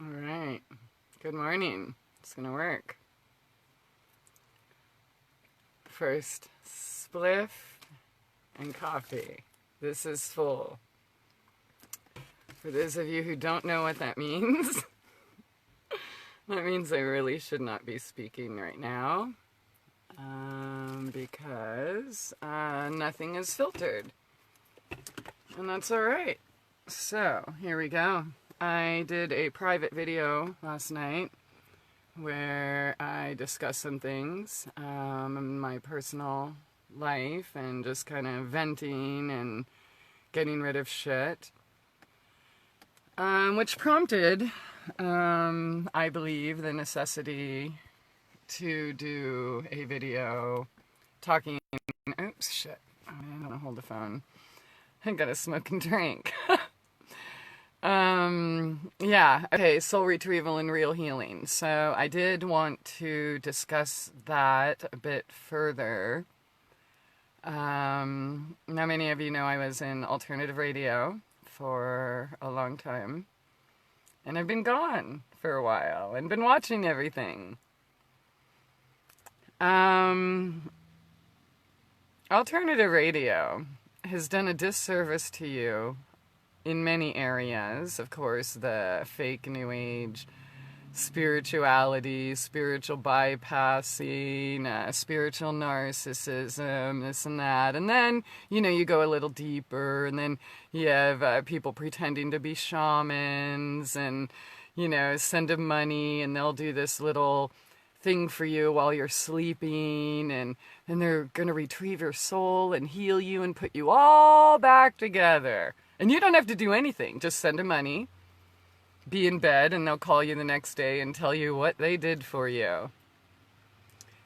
All right. Good morning. It's going to work. First, spliff and coffee. This is full. For those of you who don't know what that means, that means I really should not be speaking right now because nothing is filtered. And that's all right. So, here we go. I did a private video last night where I discussed some things in my personal life and just kind of venting and getting rid of shit, which prompted, I believe, the necessity to do a video talking. Oops, shit. I don't want to hold the phone. I gotta smoke and drink. Yeah, okay, soul retrieval and real healing. So I did want to discuss that a bit further. Now many of you know I was in alternative radio for a long time. And I've been gone for a while and been watching everything. Alternative radio has done a disservice to you in many areas. Of course, the fake New Age spirituality, spiritual bypassing, spiritual narcissism, this and that. And then, you go a little deeper, and then you have people pretending to be shamans and, send them money, and they'll do this little thing for you while you're sleeping, and they're going to retrieve your soul and heal you and put you all back together. And you don't have to do anything. Just send them money, be in bed, and they'll call you the next day and tell you what they did for you.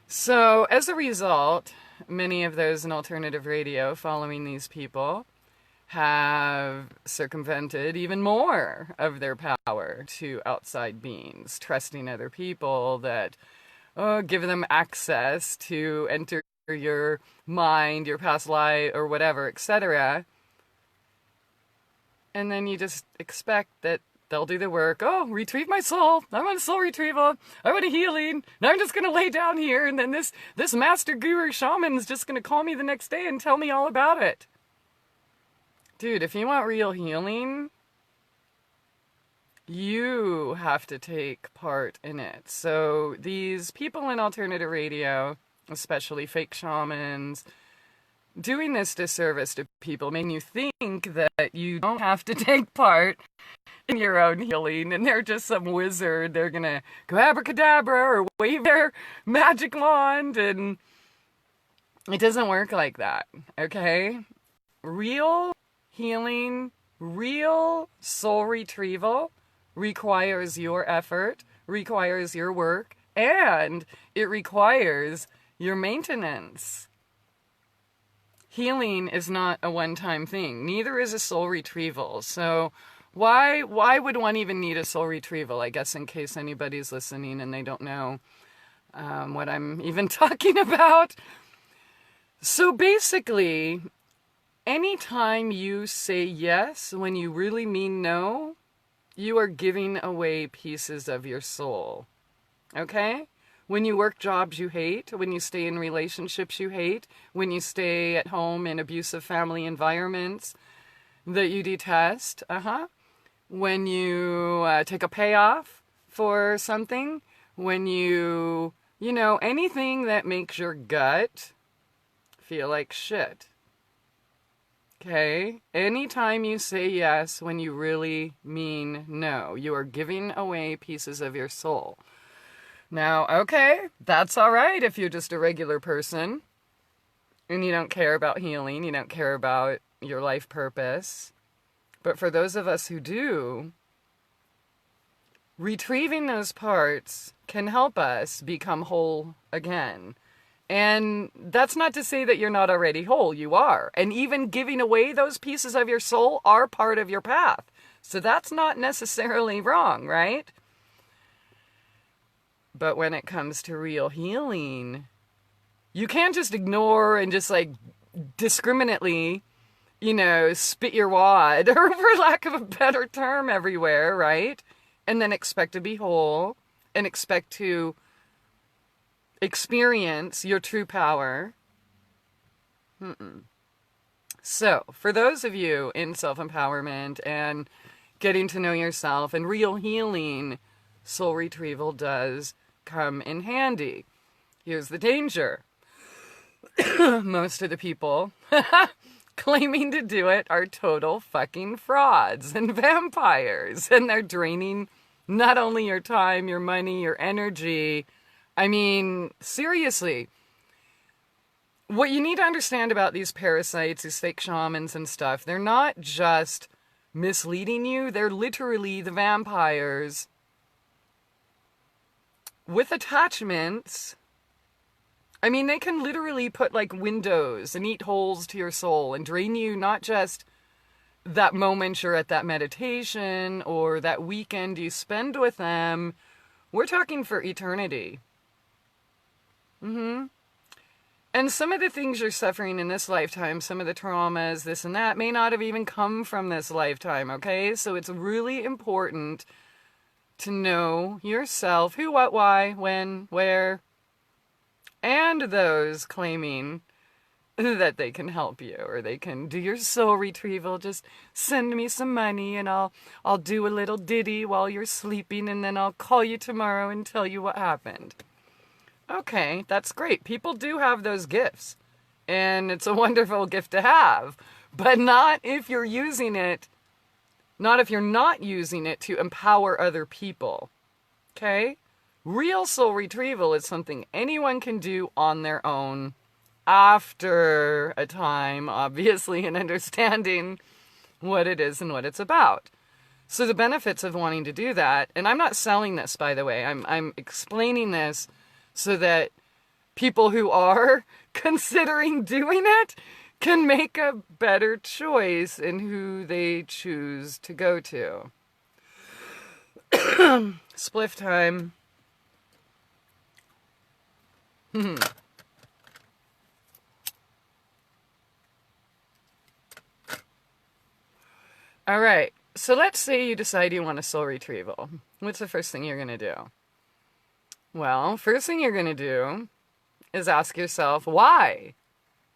So, as a result, many of those in alternative radio following these people have circumvented even more of their power to outside beings, trusting other people that give them access to enter your mind, your past life, or whatever, etc. And then you just expect that they'll do the work. Oh, retrieve my soul. I want a soul retrieval. I want a healing. Now I'm just going to lay down here, and then this master guru shaman is just going to call me the next day and tell me all about it. Dude, if you want real healing, you have to take part in it. So these people in alternative radio, especially fake shamans, doing this disservice to people, making you think that you don't have to take part in your own healing, and they're just some wizard. They're gonna go abracadabra or wave their magic wand, and it doesn't work like that, okay? Real healing, real soul retrieval requires your effort, requires your work, and it requires your maintenance. Healing is not a one-time thing. Neither is a soul retrieval. So why would one even need a soul retrieval? I guess in case anybody's listening and they don't know what I'm even talking about. So basically, anytime you say yes when you really mean no, you are giving away pieces of your soul. Okay? When you work jobs you hate, when you stay in relationships you hate, when you stay at home in abusive family environments that you detest, when you take a payoff for something, when anything that makes your gut feel like shit. Okay? Anytime you say yes when you really mean no, you are giving away pieces of your soul. Now, okay, that's all right if you're just a regular person and you don't care about healing, you don't care about your life purpose. But for those of us who do, retrieving those parts can help us become whole again. And that's not to say that you're not already whole. You are. And even giving away those pieces of your soul are part of your path. So that's not necessarily wrong, right? But when it comes to real healing, you can't just ignore and just discriminately, spit your wad, or for lack of a better term, everywhere, right? and then expect to be whole and expect to experience your true power. So, for those of you in self-empowerment and getting to know yourself and real healing, soul retrieval does come in handy. Here's the danger. Most of the people claiming to do it are total fucking frauds and vampires. And they're draining not only your time, your money, your energy. I mean, seriously. What you need to understand about these parasites, these fake shamans and stuff, they're not just misleading you. They're literally the vampires with attachments. I mean, they can literally put like windows and eat holes to your soul and drain you, not just that moment you're at that meditation or that weekend you spend with them. We're talking for eternity. And some of the things you're suffering in this lifetime, some of the traumas, this and that, may not have even come from this lifetime, okay? So it's really important to know yourself, who, what, why, when, where, and those claiming that they can help you or they can do your soul retrieval. Just send me some money and I'll do a little ditty while you're sleeping and then I'll call you tomorrow and tell you what happened. Okay, that's great. People do have those gifts, and it's a wonderful gift to have, but not if you're using it, not if you're not using it to empower other people, okay? Real soul retrieval is something anyone can do on their own after a time, obviously, and understanding what it is and what it's about. So the benefits of wanting to do that, and I'm not selling this, by the way, I'm explaining this so that people who are considering doing it can make a better choice in who they choose to go to. Spliff time. All right. So let's say you decide you want a soul retrieval. What's the first thing you're going to do? Well, first thing you're going to do is ask yourself, why?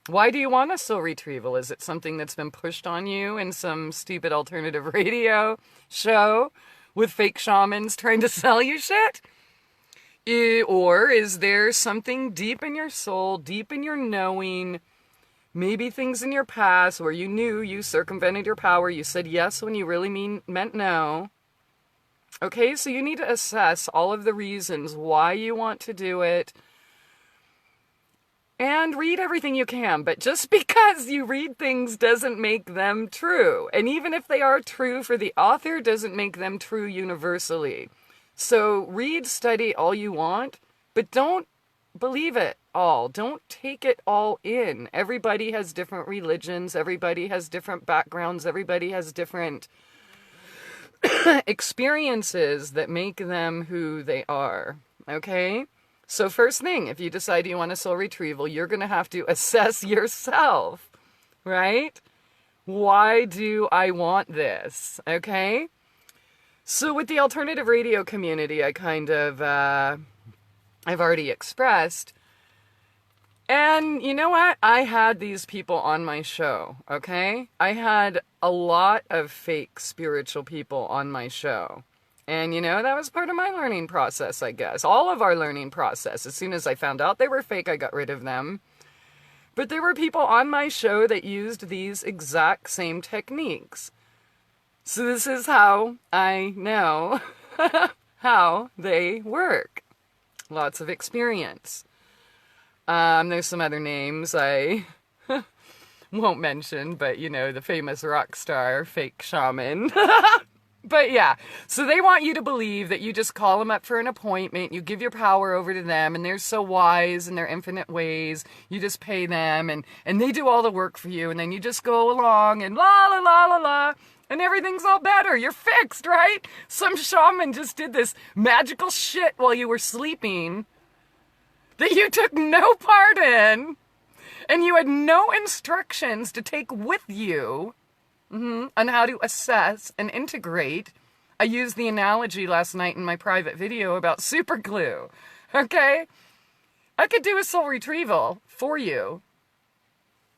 Why do you want a soul retrieval? Is it something that's been pushed on you in some stupid alternative radio show with fake shamans trying to sell you shit? Or is there something deep in your soul, deep in your knowing, maybe things in your past where you knew you circumvented your power, you said yes when you really meant no? Okay, so you need to assess all of the reasons why you want to do it and read everything you can. But just because you read things doesn't make them true. And even if they are true for the author, doesn't make them true universally. So read, study all you want, but don't believe it all. Don't take it all in. Everybody has different religions. Everybody has different backgrounds. Everybody has different experiences that make them who they are, okay? So first thing, if you decide you want a soul retrieval, you're going to have to assess yourself, right? Why do I want this, okay? So with the alternative radio community, I kind of, I've already expressed. And you know what? I had these people on my show, okay? I had a lot of fake spiritual people on my show. And, you know, that was part of my learning process, I guess. All of our learning process. As soon as I found out they were fake, I got rid of them. But there were people on my show that used these exact same techniques. So this is how I know how they work. Lots of experience. There's some other names I won't mention, but you know, the famous rock star, fake shaman. But yeah, so they want you to believe that you just call them up for an appointment, you give your power over to them, and they're so wise in their infinite ways, you just pay them, and they do all the work for you, and then you just go along, and la la la la la, and everything's all better, you're fixed, right? Some shaman just did this magical shit while you were sleeping that you took no part in, and you had no instructions to take with you on how to assess and integrate I used the analogy last night in my private video about super glue. Okay? I could do a soul retrieval for you,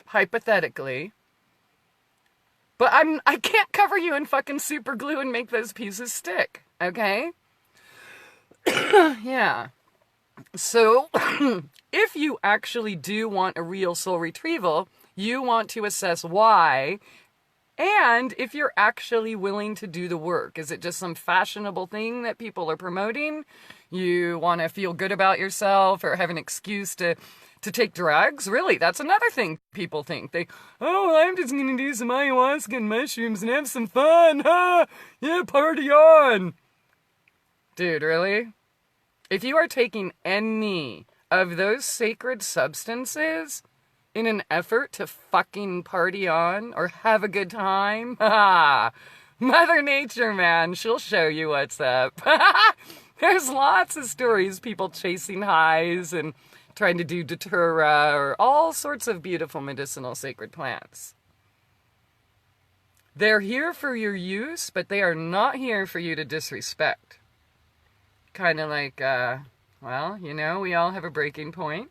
hypothetically. But I can't cover you in fucking super glue and make those pieces stick. Okay? Yeah. So, if you actually do want a real soul retrieval, you want to assess why, and if you're actually willing to do the work. Is it just some fashionable thing that people are promoting? You want to feel good about yourself or have an excuse to take drugs? Really, that's another thing people think. I'm just going to do some ayahuasca and mushrooms and have some fun. Ha! Yeah, party on. Dude, really? If you are taking any of those sacred substances in an effort to fucking party on or have a good time, Mother Nature, man, she'll show you what's up. There's lots of stories, people chasing highs and trying to do datura or all sorts of beautiful medicinal sacred plants. They're here for your use, but they are not here for you to disrespect. Kind of like, we all have a breaking point.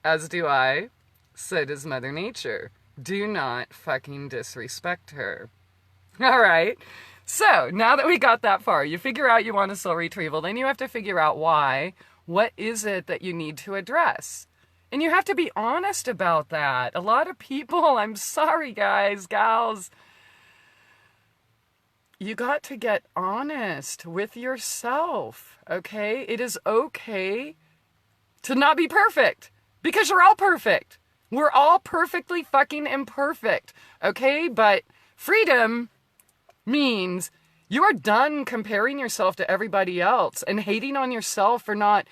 As do I. So does Mother Nature. Do not fucking disrespect her. Alright. So, now that we got that far, you figure out you want a soul retrieval, then you have to figure out why. What is it that you need to address? And you have to be honest about that. A lot of people, I'm sorry guys, gals, you got to get honest with yourself, okay? It is okay to not be perfect, because you're all perfect. We're all perfectly fucking imperfect, okay? But freedom means you are done comparing yourself to everybody else and hating on yourself for not,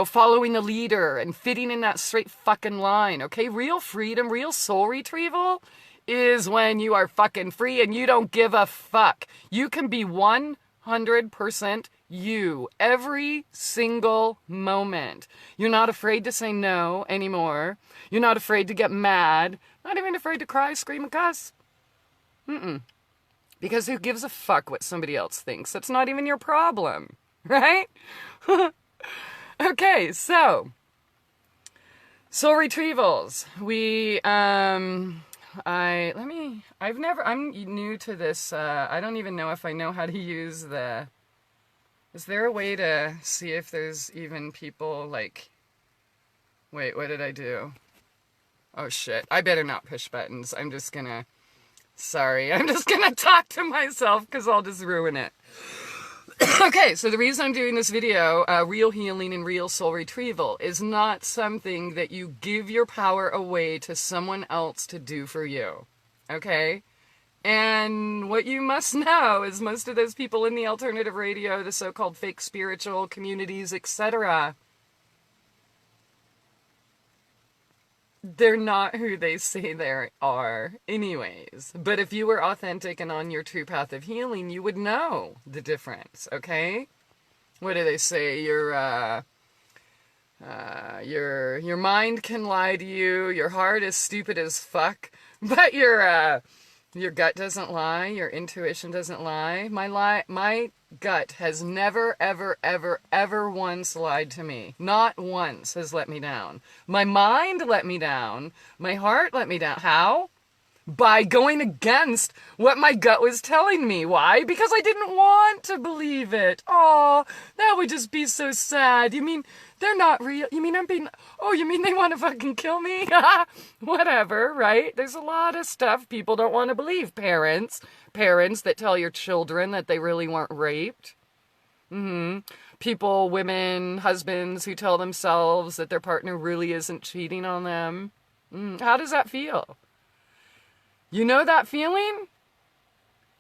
following the leader and fitting in that straight fucking line, okay? Real freedom, real soul retrieval is when you are fucking free and you don't give a fuck. You can be 100% you every single moment. You're not afraid to say no anymore. You're not afraid to get mad. Not even afraid to cry, scream, and cuss. Because who gives a fuck what somebody else thinks? That's not even your problem, right? Okay, so soul retrievals. I'm new to this. I don't even know if I know how to use is there a way to see if there's even people wait, what did I do? Oh shit, I better not push buttons. I'm just gonna talk to myself because I'll just ruin it. Okay, so the reason I'm doing this video, real healing and real soul retrieval, is not something that you give your power away to someone else to do for you. Okay? And what you must know is most of those people in the alternative radio, the so-called fake spiritual communities, etc., they're not who they say they are anyways. But if you were authentic and on your true path of healing, you would know the difference, okay? What do they say? Your mind can lie to you, your heart is stupid as fuck, but your gut doesn't lie, your intuition doesn't lie. My gut has never, ever, ever, ever once lied to me. Not once has let me down. My mind let me down. My heart let me down. How? By going against what my gut was telling me. Why? Because I didn't want to believe it. Oh, that would just be so sad. You mean they're not real? You mean you mean they want to fucking kill me? Whatever, right? There's a lot of stuff people don't want to believe. Parents that tell your children that they really weren't raped. People, women, husbands who tell themselves that their partner really isn't cheating on them. How does that feel? You know that feeling?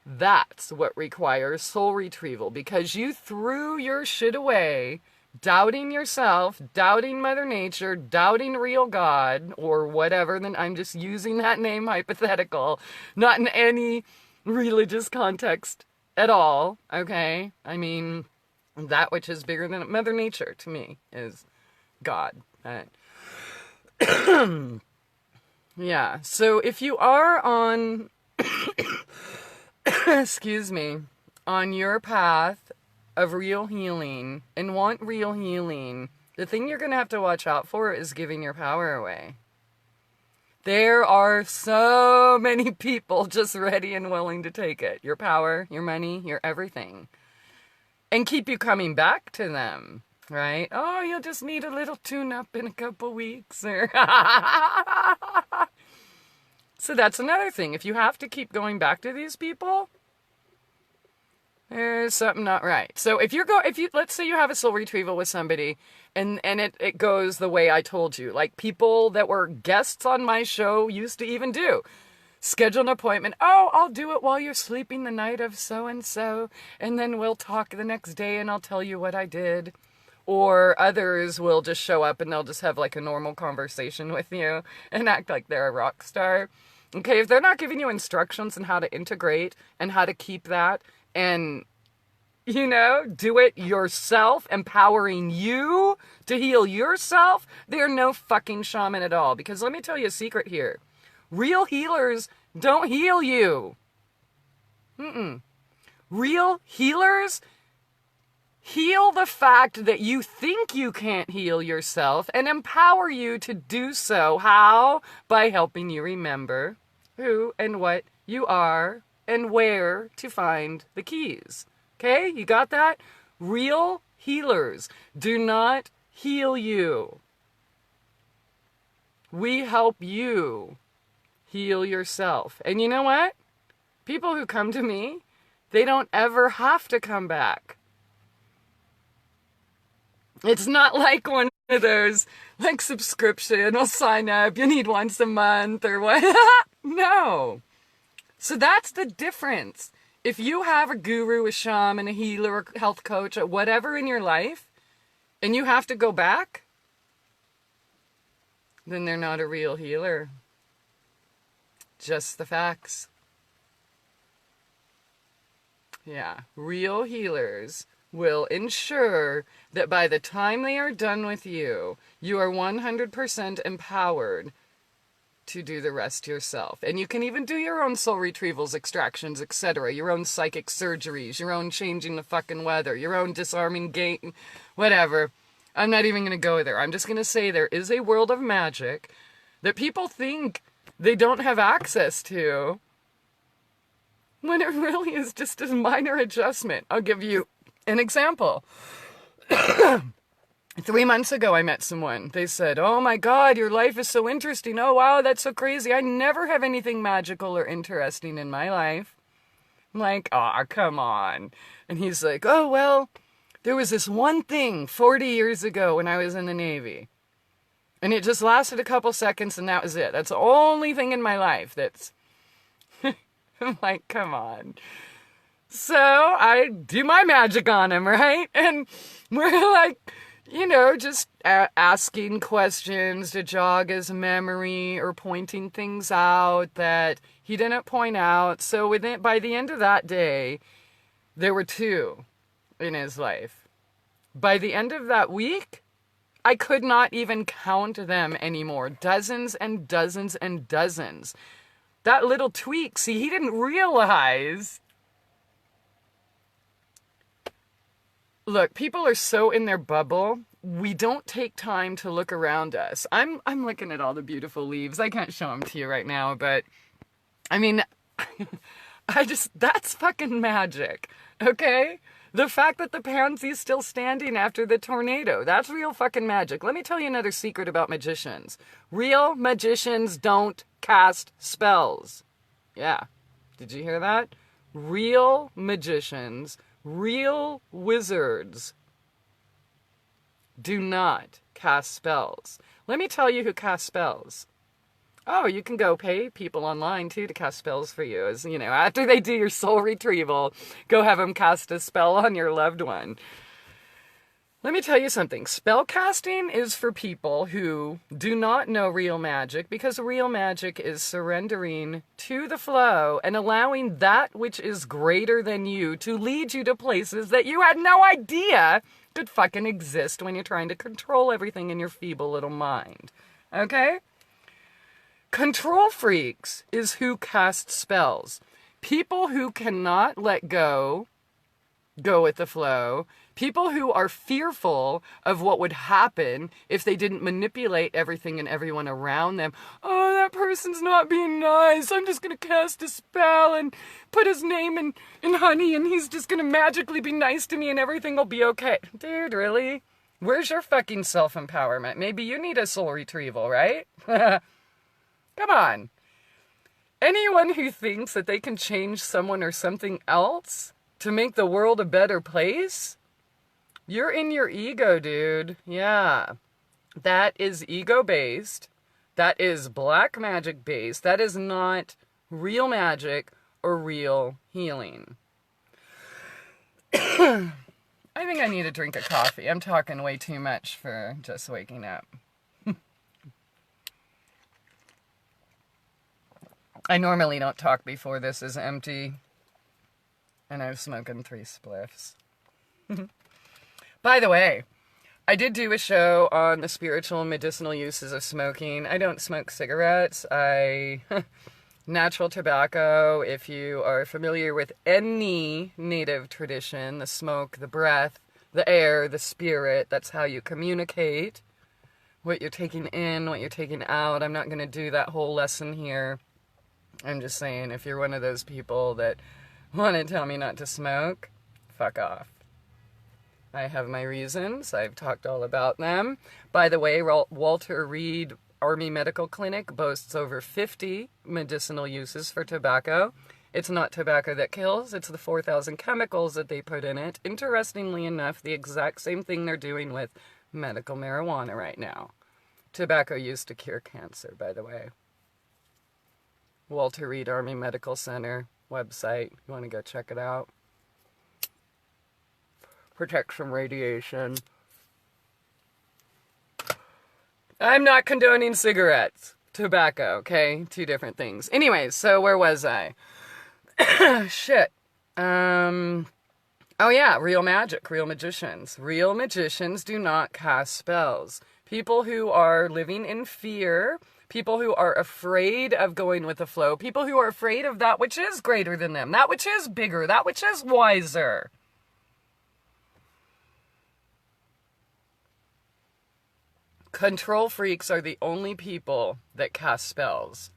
That's what requires soul retrieval, because you threw your shit away, doubting yourself, doubting Mother Nature, doubting real God, or whatever. Then I'm just using that name hypothetical, not in any religious context at all, okay? I mean, that which is bigger than Mother Nature to me is God. Yeah, so if you are on, excuse me, on your path of real healing and want real healing, the thing you're going to have to watch out for is giving your power away. There are so many people just ready and willing to take it. Your power, your money, your everything. And keep you coming back to them, right? Oh, you'll just need a little tune-up in a couple weeks. Or so that's another thing. If you have to keep going back to these people, there's something not right. So if you let's say you have a soul retrieval with somebody and it goes the way I told you, like people that were guests on my show used to even do. Schedule an appointment. Oh, I'll do it while you're sleeping the night of so-and-so, and then we'll talk the next day and I'll tell you what I did. Or others will just show up and they'll just have like a normal conversation with you and act like they're a rock star. Okay, if they're not giving you instructions on how to integrate and how to keep that and, you know, do it yourself, empowering you to heal yourself, they're no fucking shaman at all. Because let me tell you a secret here. Real healers don't heal you. Real healers heal the fact that you think you can't heal yourself and empower you to do so. How? By helping you remember who and what you are and where to find the keys. Okay? You got that? Real healers do not heal you. We help you heal yourself. And you know what? People who come to me, they don't ever have to come back. It's not like one of those, like, subscription, I'll sign up, you need once a month or what. No. So that's the difference. If you have a guru, a shaman, a healer, a health coach, or whatever in your life, and you have to go back, then they're not a real healer. Just the facts. Yeah, real healers will ensure that by the time they are done with you, you are 100% empowered to do the rest yourself. And you can even do your own soul retrievals, extractions, etc., your own psychic surgeries, your own changing the fucking weather, your own disarming gate, whatever. I'm not even going to go there. I'm just going to say there is a world of magic that people think they don't have access to, when it really is just a minor adjustment. I'll give you an example. 3 months ago, I met someone. They said, oh my God, your life is so interesting. Oh wow, that's so crazy. I never have anything magical or interesting in my life. I'm like, aw, come on. And he's like, oh, well, there was this one thing 40 years ago when I was in the Navy. And it just lasted a couple seconds and that was it. That's the only thing in my life that's... I'm like, come on. So I do my magic on him, right? And we're like, you know, just asking questions to jog his memory or pointing things out that he didn't point out. So by the end of that day, there were 2 in his life. By the end of that week, I could not even count them anymore. Dozens and dozens and dozens. That little tweak, see, he didn't realize. Look, people are so in their bubble, we don't take time to look around us. I'm looking at all the leaves. I can't show them to you right now, but I mean, that's fucking magic, okay? The fact that the pansy's still standing after the tornado, that's real fucking magic. Let me tell you another secret about magicians. Real magicians don't cast spells. Yeah, did you hear that? Real magicians, real wizards do not cast spells. Let me tell you who casts spells. Oh, you can go pay people online, too, to cast spells for you. As you know, after they do your soul retrieval, go have them cast a spell on your loved one. Let me tell you something. Spell casting is for people who do not know real magic, because real magic is surrendering to the flow and allowing that which is greater than you to lead you to places that you had no idea could fucking exist when you're trying to control everything in your feeble little mind. Okay? Control freaks is who cast spells. People who cannot let go go with the flow. People who are fearful of what would happen if they didn't manipulate everything and everyone around them. Oh, that person's not being nice. I'm just going to cast a spell and put his name in honey and he's just going to magically be nice to me and everything will be okay. Dude, really? Where's your fucking self-empowerment? Maybe you need a soul retrieval, right? Come on. Anyone who thinks that they can change someone or something else to make the world a better place, you're in your ego, dude. Yeah. That is ego-based. That is black magic-based. That is not real magic or real healing. I think I need a drink of coffee. I'm talking way too much for just waking up. I normally don't talk before this is empty. And I was smoking 3 spliffs. By the way, I did do a show on the spiritual and medicinal uses of smoking. I don't smoke cigarettes. Natural tobacco, if you are familiar with any native tradition, the smoke, the breath, the air, the spirit, that's how you communicate. What you're taking in, what you're taking out. I'm not going to do that whole lesson here. I'm just saying, if you're one of those people that want to tell me not to smoke, fuck off. I have my reasons. I've talked all about them. By the way, Walter Reed Army Medical Clinic boasts over 50 medicinal uses for tobacco. It's not tobacco that kills, it's the 4,000 chemicals that they put in it. Interestingly enough, the exact same thing they're doing with medical marijuana right now. Tobacco used to cure cancer, by the way. Walter Reed Army Medical Center website. You want to go check it out. Protects from radiation. I'm not condoning cigarettes. Tobacco, okay? 2 different things. Anyways, so where was I? Shit. Oh yeah, real magic, real magicians. Real magicians do not cast spells. People who are living in fear, people who are afraid of going with the flow, people who are afraid of that which is greater than them, that which is bigger, that which is wiser. Control freaks are the only people that cast spells.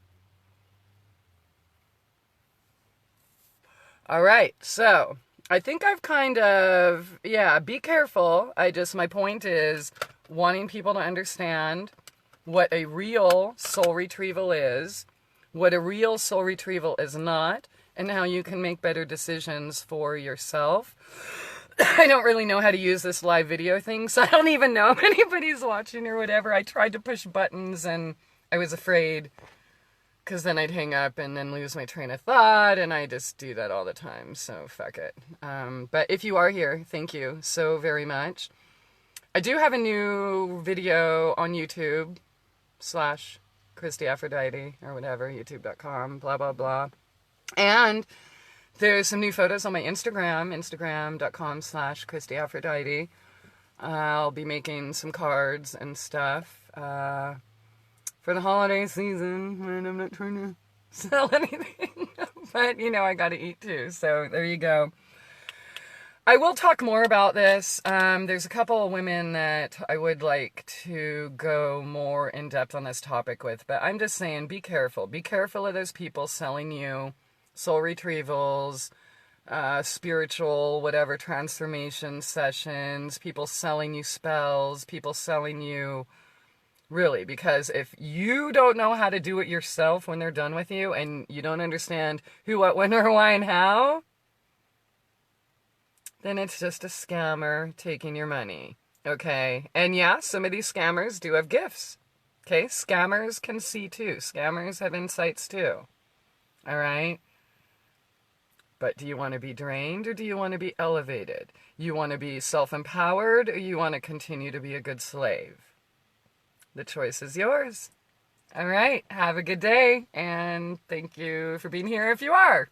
Alright, so I think I've kind of, be careful. My point is wanting people to understand what a real soul retrieval is, what a real soul retrieval is not, and how you can make better decisions for yourself. I don't really know how to use this live video thing, so I don't even know if anybody's watching or whatever. I tried to push buttons and I was afraid because then I'd hang up and then lose my train of thought, and I just do that all the time, so fuck it. But if you are here, thank you so very much. I do have a new video on YouTube / Christie Aphrodite or whatever, youtube.com, blah, blah, blah. And there's some new photos on my Instagram, instagram.com / Christie Aphrodite. I'll be making some cards and stuff for the holiday season, and I'm not trying to sell anything, but I gotta eat too, so there you go. I will talk more about this. There's a couple of women that I would like to go more in depth on this topic with, but I'm just saying, be careful. Be careful of those people selling you soul retrievals, spiritual, whatever, transformation sessions, people selling you spells, people selling you, really, because if you don't know how to do it yourself when they're done with you, and you don't understand who, what, when, or why, and how, then it's just a scammer taking your money, okay? And yeah, some of these scammers do have gifts, okay? Scammers can see too. Scammers have insights too, all right? But do you want to be drained or do you want to be elevated? You want to be self-empowered or you want to continue to be a good slave? The choice is yours. All right, have a good day, and thank you for being here if you are.